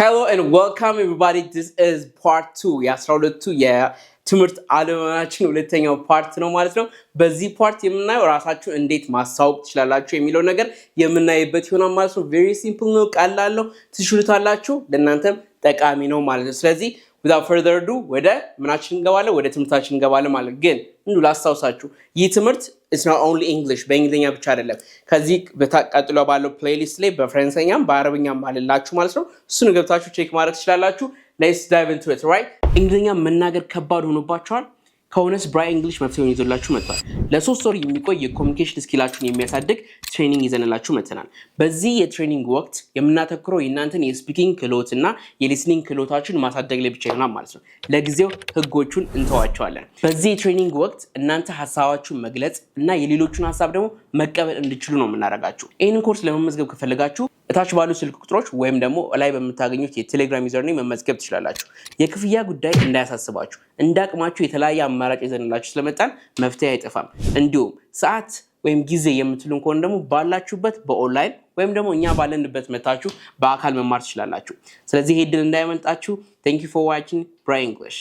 Hello and welcome everybody. This is part 2. የ12ቱ የትምህርት ዓለማችን ሁለተኛው ፓርት ነው ማለት ነው። በዚህ ፓርት የምናየው ራሳችሁን እንዴት ማስተዋወቅ ትችላላችሁ የሚለው ነገር የምናይበት ይሆናል ማለት ነው። very simple ነው፣ ቀላል ነው፣ ትችሉታላችሁ፣ ለእናንተም ጠቃሚ ነው ማለት ነው። ስለዚህ without further ado ወደ ምናችን እንገባለን፣ ወደ ትምህርታችን እንገባለን ማለት ግን እንዱ ላስታውሳችሁ ይህ ትምህርት it's not only English በእንግሊዘኛ ብቻ አይደለም። ከዚህ በተቀጥሎ ባለው ፕሌሊስት ላይ በፍራንስኛም በአረብኛም አለላችሁ ማለት ነው። እሱን ገብታችሁ ቼክ ማድረግ ትችላላችሁ። let's dive into it, right? እንግሊዘኛ መናገር ከባድ ሆኖባችኋል ከሆነስ ብራይ እንግሊሽ መፍትሄውን ይዞላችሁ መጥቷል። ለ3 ወር የሚቆይ የኮሙኒኬሽን ስኪላችሁን የሚያሳድግ ትሬኒንግ ይዘንላችሁ መጥተናል። በዚህ የትሬኒንግ ወቅት የምናተኩረው የእናንተን የስፒኪንግ ክህሎትና የሊስኒንግ ክህሎታችሁን ማሳደግ ላይ ብቻ ይሆናል ማለት ነው። ለጊዜው ህጎቹን እንተዋቸዋለን። በዚህ የትሬኒንግ ወቅት እናንተ ሐሳባችሁን መግለጽ እና የሌሎቹን ሐሳብ ደግሞ መቀበል እንድትችሉ ነው የምናደርጋችሁ። ይህንን ኮርስ ለመመዝገብ ከፈለጋችሁ እታች ባሉ ስልክ ቁጥሮች ወይም ደግሞ ላይ በመታገኙት የቴሌግራም ዩዘር ኔም መመዝገብ ትችላላችሁ። የክፍያ ጉዳይ እንዳያሳስባችሁ፣ እንዳቅማችሁ የተለያየ አማራጭ ይዘንላችሁ ስለመጣን መፍትሄ አይጠፋም። እንዲሁም ሰዓት ወይም ጊዜ የምትሉን ከሆነ ደግሞ ባላችሁበት በኦንላይን ወይም ደግሞ እኛ ባለንበት መታችሁ በአካል መማር ትችላላችሁ። ስለዚህ ይሄ ድል እንዳይመልጣችሁ። Thank you for watching Brain English.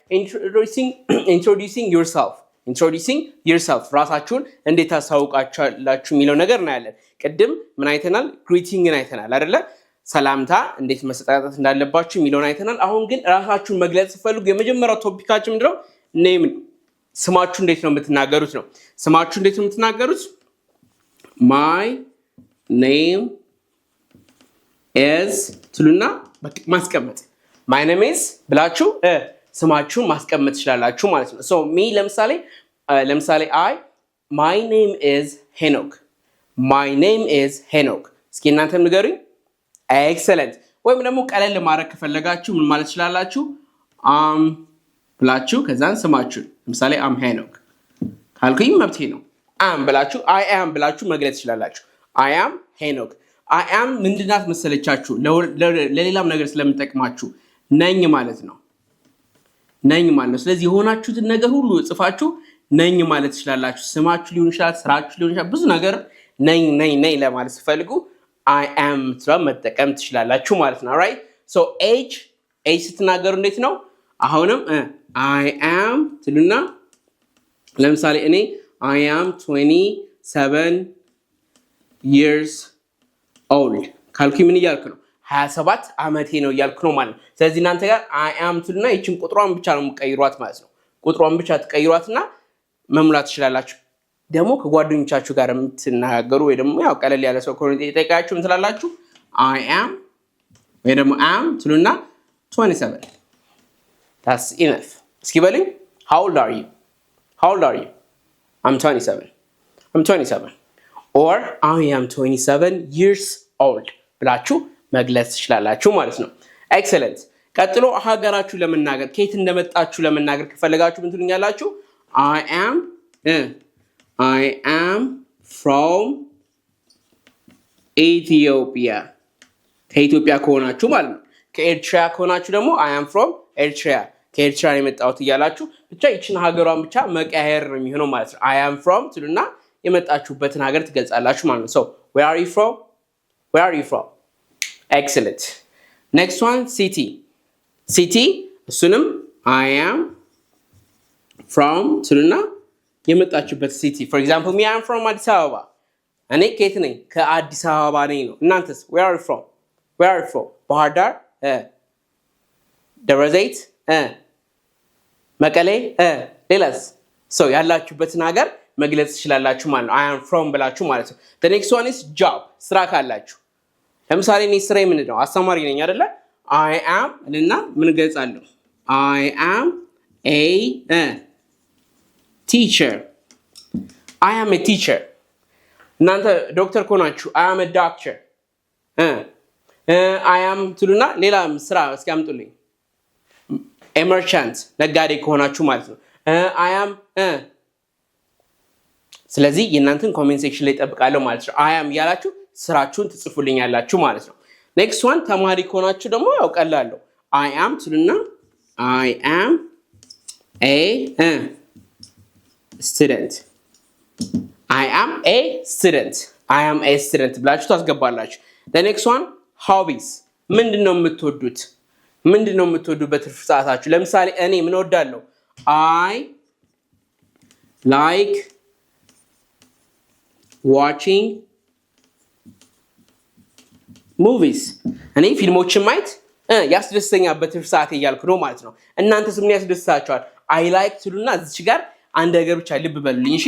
Introducing yourself ራሳችሁን እንዴት ታሳውቃላችሁ የሚለው ነገር እናያለን። ቅድም ምን አይተናል? ግሪቲንግን አይተናል አይደለ? ሰላምታ እንዴት መሰጣጣት እንዳለባችሁ የሚለውን አይተናል። አሁን ግን ራሳችሁን መግለጽ ስትፈልጉ የመጀመሪያው ቶፒካችን ምንድነው? ኔም። ስማችሁ እንዴት ነው የምትናገሩት ነው። ስማችሁ እንዴት ነው የምትናገሩት? My name is ትሉና ማስቀመጥ my name is ብላችሁ ስማችሁን ማስቀመጥ ትችላላችሁ ማለት ነው። so me ለምሳሌ I my name is Henok እስኪ እናንተም ንገሩኝ። excellent። ወይም ደግሞ ቀለል ማድረግ ከፈለጋችሁ ምን ማለት ትችላላችሁ? ብላችሁ ከዛን ስማችሁን ለምሳሌ am Henok ካልኩኝ መብቴ ነው። ብላችሁ I am ብላችሁ መግለጽ ትችላላችሁ። I am Henok። I am ምንድናት መሰለቻችሁ? ለሌላም ነገር ስለምጠቅማችሁ ነኝ ማለት ነው። ስለዚህ የሆናችሁትን ነገር ሁሉ ጽፋችሁ ነኝ ማለት ትችላላችሁ። ስማችሁ ሊሆን ይችላል፣ ስራችሁ ሊሆን ይችላል፣ ብዙ ነገር ነኝ ለማለት ስትፈልጉ I am መጠቀም ትችላላችሁ ማለት ነው። right? so age ስትናገሩ እንዴት ነው? አሁንም I am ትሉና ለምሳሌ እኔ I am 27 years old ካልኩኝ ምን እያልኩ ነው? 27 ዓመቴ ነው እያልኩ ነው ማለት ነው። ስለዚህ እናንተ ጋር I am ትሉና ይችን ቁጥሯን ብቻ ነው የምትቀይሯት ማለት ነው። ቁጥሯን ብቻ ትቀይሯትና መሙላት ትችላላችሁ። ደግሞ ከጓደኞቻችሁ ጋር የምትናገሩ ወይ ደግሞ ያው ቀለል ያለ ሰው ኮኔክት ይጠይቃችሁ ምን ትላላችሁ? I am ወይ ደግሞ am ትሉና 27 that's enough። እስኪ በሉኝ how old are you? I'm 27 or I am 27 years old ብላችሁ መግለጽ ትችላላችሁ ማለት ነው። excellent። ቀጥሎ ሀገራችሁ ለመናገር ከየት እንደመጣችሁ ለመናገር ከፈለጋችሁ ምን ትሉኛላችሁ? I am from Ethiopia ከኢትዮጵያ ከሆናችሁ ማለት ነው። ከኤርትራ ከሆናችሁ ደግሞ I am from Eritrea ከኤርትራ የመጣሁት እያላችሁ ብቻ ይችን ሀገሯን ብቻ መቀየር ነው የሚሆነው ማለት ነው። I am from ትሉና የመጣችሁበትን ሀገር ትገልጻላችሁ ማለት ነው። so where are you from? excellent. next one city እሱንም I am from ትሉና የመጣችሁበት city for example me I am from አዲስ አበባ እኔ ከየት ነኝ? ከአዲስ አበባ ነኝ ነው። እናንተስ where are you from? ባህር ዳር፣ ደብረ ዘይት፣ መቀሌ፣ ሌላስ so ያላችሁበትን ሀገር መግለጽ ትችላላችሁ ማለት ነው። I am from ብላችሁ ማለት ነው። the next one is job ስራ ካላችሁ ለምሳሌ እኔ ስራዬ ምንድን ነው? አስተማሪ ነኝ አይደለ? I am እና ምን ገልጻለሁ? I am a teacher እናንተ ዶክተር ከሆናችሁ I am a doctor I am ትሉና ሌላ ስራ እስኪ አምጡልኝ። a merchant ነጋዴ ከሆናችሁ ማለት ነው። I am ስለዚህ የእናንተን ኮሜንት ሴክሽን ላይ ጠብቃለሁ ማለት ነው። I am ያላችሁ ስራችሁን ትጽፉልኛላችሁ ማለት ነው። next one ተማሪ ከሆናችሁ ደግሞ ያው ቀላል I am ትሉና I am a student ብላችሁ ታስገባላችሁ። the next one hobbies ምንድነው የምትወዱት? ምንድነው የምትወዱበት ትርፍ ሰዓታችሁ? ለምሳሌ እኔ ምን ወዳለሁ? I like watching movies እኔ ፊልሞችን ማየት ያስደስተኛል በትርፍ ሰዓት እያልኩ ነው ማለት ነው። እናንተስ ምን ያስደስታችኋል? I like ትሉና እዚች ጋር አንድ ነገር ብቻ ልብ በሉልኝ እሺ።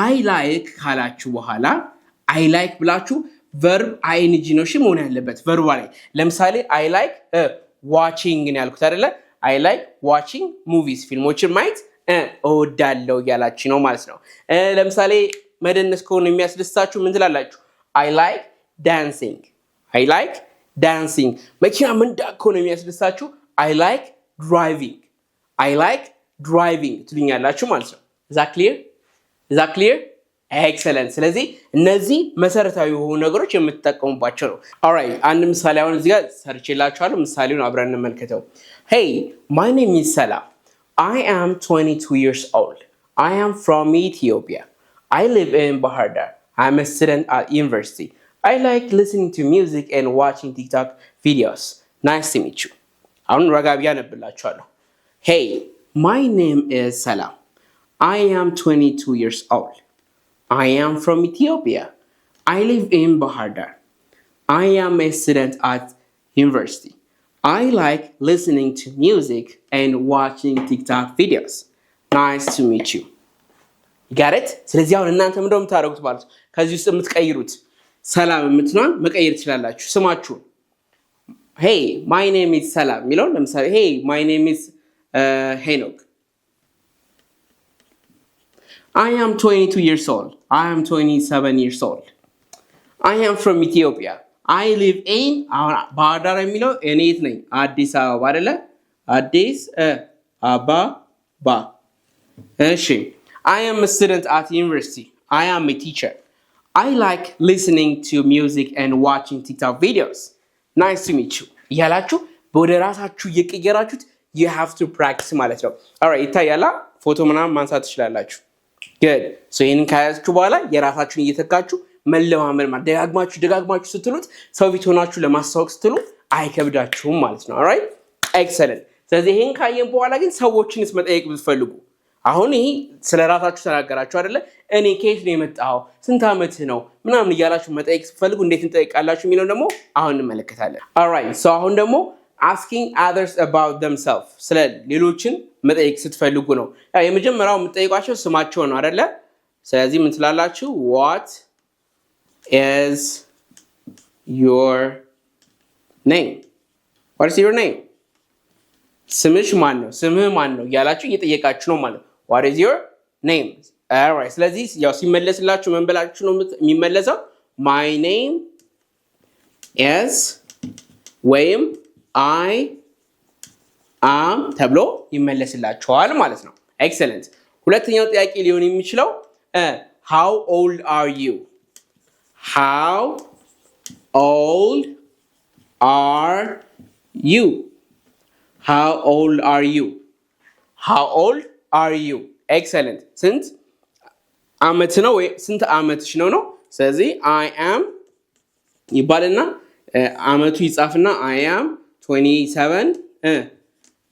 I like ካላችሁ በኋላ I like ብላችሁ verb ing ነው እሺ መሆን ያለበት verb ላይ። ለምሳሌ I like watching ነው ያልኩት አይደለ? I like watching movies ፊልሞችን ማየት እወዳለሁ ያላችሁ ነው ማለት ነው። ለምሳሌ መደነስ ከሆነ የሚያስደስታችሁ ምን ትላላችሁ? I like dancing I like dancing መኪና መንዳት ከሆነ የሚያስደስታችሁ I like driving I like driving ትሉኛላችሁ ማለት ነው። is that clear excellent ስለዚህ እነዚህ መሰረታዊ የሆኑ ነገሮች የምትጠቀሙባቸው ነው። alright አንድ ምሳሌ አሁን እዚህ ጋር ሰርቼላችኋለሁ። ምሳሌውን አብረን እንመልከተው። Hey, my name is Salah. I am 22 years old. I am from Ethiopia. I live in Bahar Dar. I'm a student at university. I like listening to music and watching TikTok videos. Nice to meet you. አሁን ረጋቢያ ነብላችኋለሁ። Hey, my name is Salah. I am 22 years old. I am from Ethiopia. I live in Bahar Dar. I am a student at university. I like listening to music and watching TikTok videos. Nice to meet you. Got it? ስለዚህ አሁን እናንተ ምንድነው የምታደርጉት ማለት ነው? ከዚህ ውስጥ የምትቀይሩት ሰላም የምትኗን መቀየር ትችላላችሁ ስማችሁን። Hey, my name is Salah ሚለው ለምሳሌ Hey, my name is Henok. I am 22 years old. I am 27 years old. I am from Ethiopia. I live in ባህር ዳር የሚለው እኔ የት ነኝ? አዲስ አበባ አይደለ? አዲስ አበባ። እሺ I am a student at university. I am a teacher. I like listening to music and watching TikTok videos. Nice to meet you. ያላችሁ ወደ ራሳችሁ እየቀየራችሁት you have to practice ማለት ነው። alright ይታያላ ፎቶ ምናምን ማንሳት ትችላላችሁ። good so ይሄንን ካያችሁ በኋላ የራሳችሁን እየተካችሁ መለማመድ ማለት ደጋግማችሁ ስትሉት ሰው ፊት ሆናችሁ ለማስተዋወቅ ስትሉ አይከብዳችሁም ማለት ነው። alright excellent ስለዚህ ይሄን ካየን በኋላ ግን ሰዎችንስ መጠየቅ ብትፈልጉ አሁን ይሄ ስለራሳችሁ ተናገራችሁ አይደለ? እኔ ከየት ነው የመጣው? ስንት አመት ነው? ምናምን እያላችሁ መጠየቅ ስትፈልጉ እንዴት እንጠይቃላችሁ የሚለው ደግሞ አሁን እንመለከታለን። alright so አሁን ደግሞ asking others about themselves ስለ ሌሎችን መጠየቅ ስትፈልጉ ነው። የመጀመሪያው የምትጠይቋቸው ስማቸው ነው አይደለ? ስለዚህ ምን ትላላችሁ? what is your name? what is your name? ስምሽ ማን ነው? ስምህ ማን ነው እያላችሁ እየጠየቃችሁ ነው ማለት ነው። what is your name? alright ስለዚህ ያው ሲመለስላችሁ ምን ብላችሁ ነው የሚመለሰው? my name is ወይም I am ተብሎ ይመለስላችኋል ማለት ነው። excellent ሁለተኛው ጥያቄ ሊሆን የሚችለው how old are you? how old are you? how old are you? how old are you? excellent ስንት አመት ነው ወይ ስንት አመትሽ ነው ነው። ስለዚህ I am ይባልና አመቱ ይጻፍና I am 27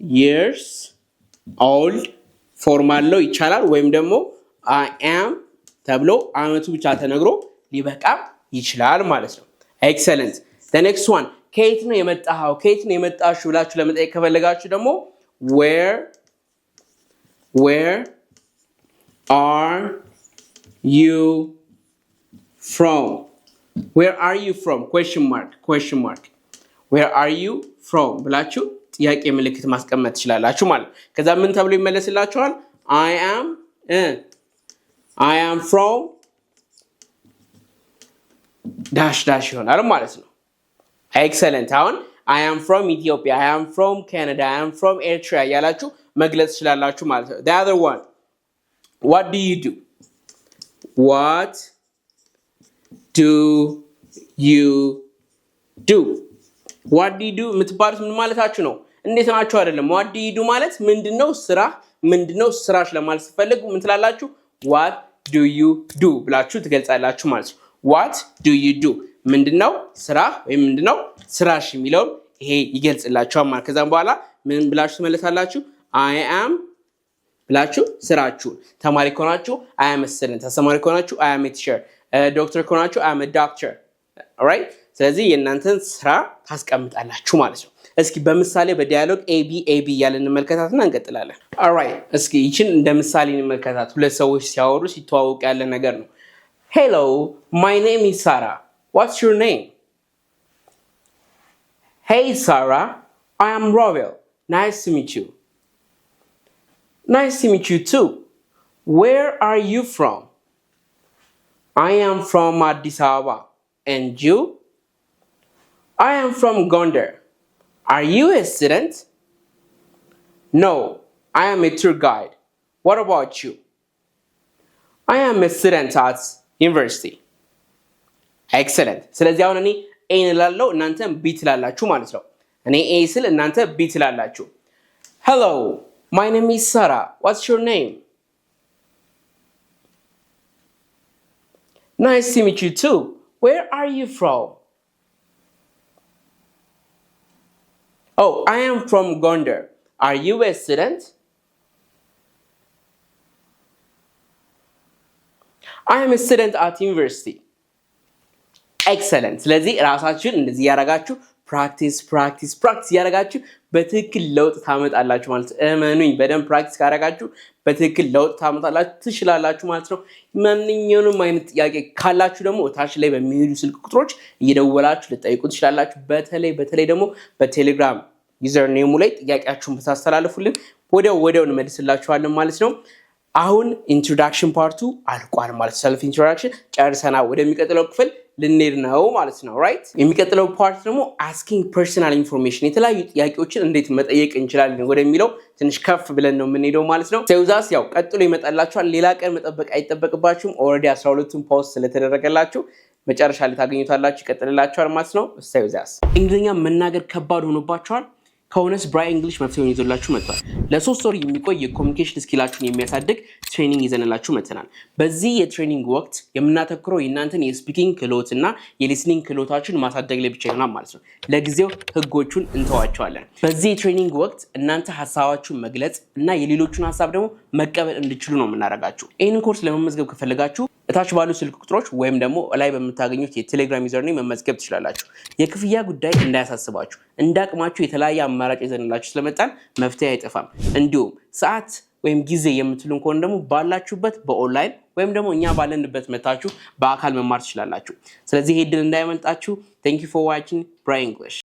years old ፎርማል ነው ይቻላል። ወይም ደግሞ I am ተብሎ አመቱ ብቻ ተነግሮ ሊበቃ ይችላል ማለት ነው። excellent the next one ከየት ነው የመጣኸው? ከየት ነው የመጣሽው ብላችሁ ለመጠየቅ ከፈለጋችሁ ደግሞ where are you from? where are you from? question mark where are you from ብላችሁ ጥያቄ ምልክት ማስቀመጥ ትችላላችሁ ማለት ነው። ከዛ ምን ተብሎ ይመለስላችኋል? I am from dash ይሆናል ማለት ነው። excellent አሁን I am from Ethiopia, I am from Canada, I am from Eritrea ያላችሁ መግለጽ ትችላላችሁ ማለት ነው። the other one what do you do? what do you do? what do you do የምትባሉት ምን ማለታችሁ ነው? እንዴት ናችሁ አይደለም። what do you do ማለት ምንድነው ስራሽ ለማለት ስትፈልጉ ምን ትላላችሁ? what do you do ብላችሁ ትገልጻላችሁ ማለት ነው። what do you do ምንድነው ስራ ወይም ምንድነው ስራሽ የሚለው ይሄ ይገልጽላችኋል ማለት ከዛም በኋላ ምን ብላችሁ ትመለሳላችሁ I am ብላችሁ ስራችሁ ተማሪ ከሆናችሁ I am a student ተማሪ ከሆናችሁ I am a teacher ዶክተር ከሆናችሁ I am a doctor alright ስለዚህ የእናንተን ስራ ታስቀምጣላችሁ ማለት ነው እስኪ በምሳሌ በዲያሎግ ኤቢ ያለን እንመልከታትና እንቀጥላለን alright እስኪ ይችን እንደ ምሳሌ እንመልከታት ሁለት ሰዎች ሲያወሩ ሲተዋወቁ ያለ ነገር ነው Hello my name is Sarah what's your name Hey Sarah I am Ravel nice to meet you Nice to meet you too Where are you from I am from Addis Ababa and you I am from Gondar Are you a student? No, I am a tour guide. What about you? I am a student at university. Excellent. ስለዚህ አሁን እኔ A እንላለው እናንተ B ትላላችሁ ማለት ነው። እኔ A ስል እናንተ B ትላላችሁ። Hello, my name is Sarah. What's your name? Nice to meet you too. Where are you from? Oh, I am from Gondar. Are you a student? I am a student at university. Excellent. ስለዚህ ራሳችሁን እንደዚህ ያረጋችሁ ፕራክቲስ ያረጋችሁ በትክክል ለውጥ ታመጣላችሁ ማለት እመኑኝ በደንብ ፕራክቲስ ካረጋችሁ በትክክል ለውጥ ታመጣላችሁ ትችላላችሁ ማለት ነው ማንኛውንም አይነት ጥያቄ ካላችሁ ደግሞ ታች ላይ በሚሄዱ ስልክ ቁጥሮች እየደወላችሁ ልጠይቁ ትችላላችሁ በተለይ ደግሞ በቴሌግራም ዩዘር ኔሙ ላይ ጥያቄያችሁን ብታስተላልፉልን ወዲያው እንመልስላችኋለን ማለት ነው አሁን ኢንትሮዳክሽን ፓርቱ አልቋል ማለት ሰልፍ ኢንትሮዳክሽን ጨርሰና ወደሚቀጥለው ክፍል ልንሄድ ነው ማለት ነው ራይት የሚቀጥለው ፓርት ደግሞ asking personal information የተለያዩ ጥያቄዎችን እንዴት መጠየቅ እንችላለን ወደሚለው ትንሽ ከፍ ብለን ነው የምንሄደው ማለት ነው ሴውዛስ ያው ቀጥሎ ይመጣላችኋል ሌላ ቀን መጠበቅ አይጠበቅባችሁም ኦሬዲ 12ቱን ፖስት ስለተደረገላችሁ መጨረሻ ላይ ታገኙታላችሁ ይቀጥልላችኋል ማለት ነው ሴውዛስ እንግሊዝኛ መናገር ከባድ ሆኖባችኋል ከሆነስ ብራይ እንግሊሽ መፍትሄውን ይዞላችሁ መጥቷል ለ3 ወር የሚቆይ የኮሙኒኬሽን ስኪላችሁን የሚያሳድግ ትሬኒንግ ይዘንላችሁ መጥተናል በዚህ የትሬኒንግ ወቅት የምናተኩረው የእናንተን የስፒኪንግ ክህሎትና የሊስኒንግ ክህሎታችሁን ማሳደግ ላይ ብቻ ይሆናል ማለት ነው ለጊዜው ህጎቹን እንተዋቸዋለን በዚህ የትሬኒንግ ወቅት እናንተ ሐሳባችሁን መግለጽ እና የሌሎቹን ሐሳብ ደግሞ መቀበል እንድትችሉ ነው የምናደርጋችሁ ይህን ኮርስ ለመመዝገብ ከፈለጋችሁ እታች ባሉ ስልክ ቁጥሮች ወይም ደግሞ ላይ በመታገኙት የቴሌግራም ዩዘር ኔም መመዝገብ ትችላላችሁ የክፍያ ጉዳይ እንዳያሳስባችሁ እንዳቅማችሁ የተለያየ አማራጭ ይዘንላችሁ ስለመጣን መፍትሄ አይጠፋም እንዲሁም ሰዓት ወይም ጊዜ የምትሉን ከሆነ ደግሞ ባላችሁበት በኦንላይን ወይም ደግሞ እኛ ባለንበት መታችሁ በአካል መማር ትችላላችሁ ስለዚህ ሄድን እንዳይመልጣችሁ thank you for watching Brain English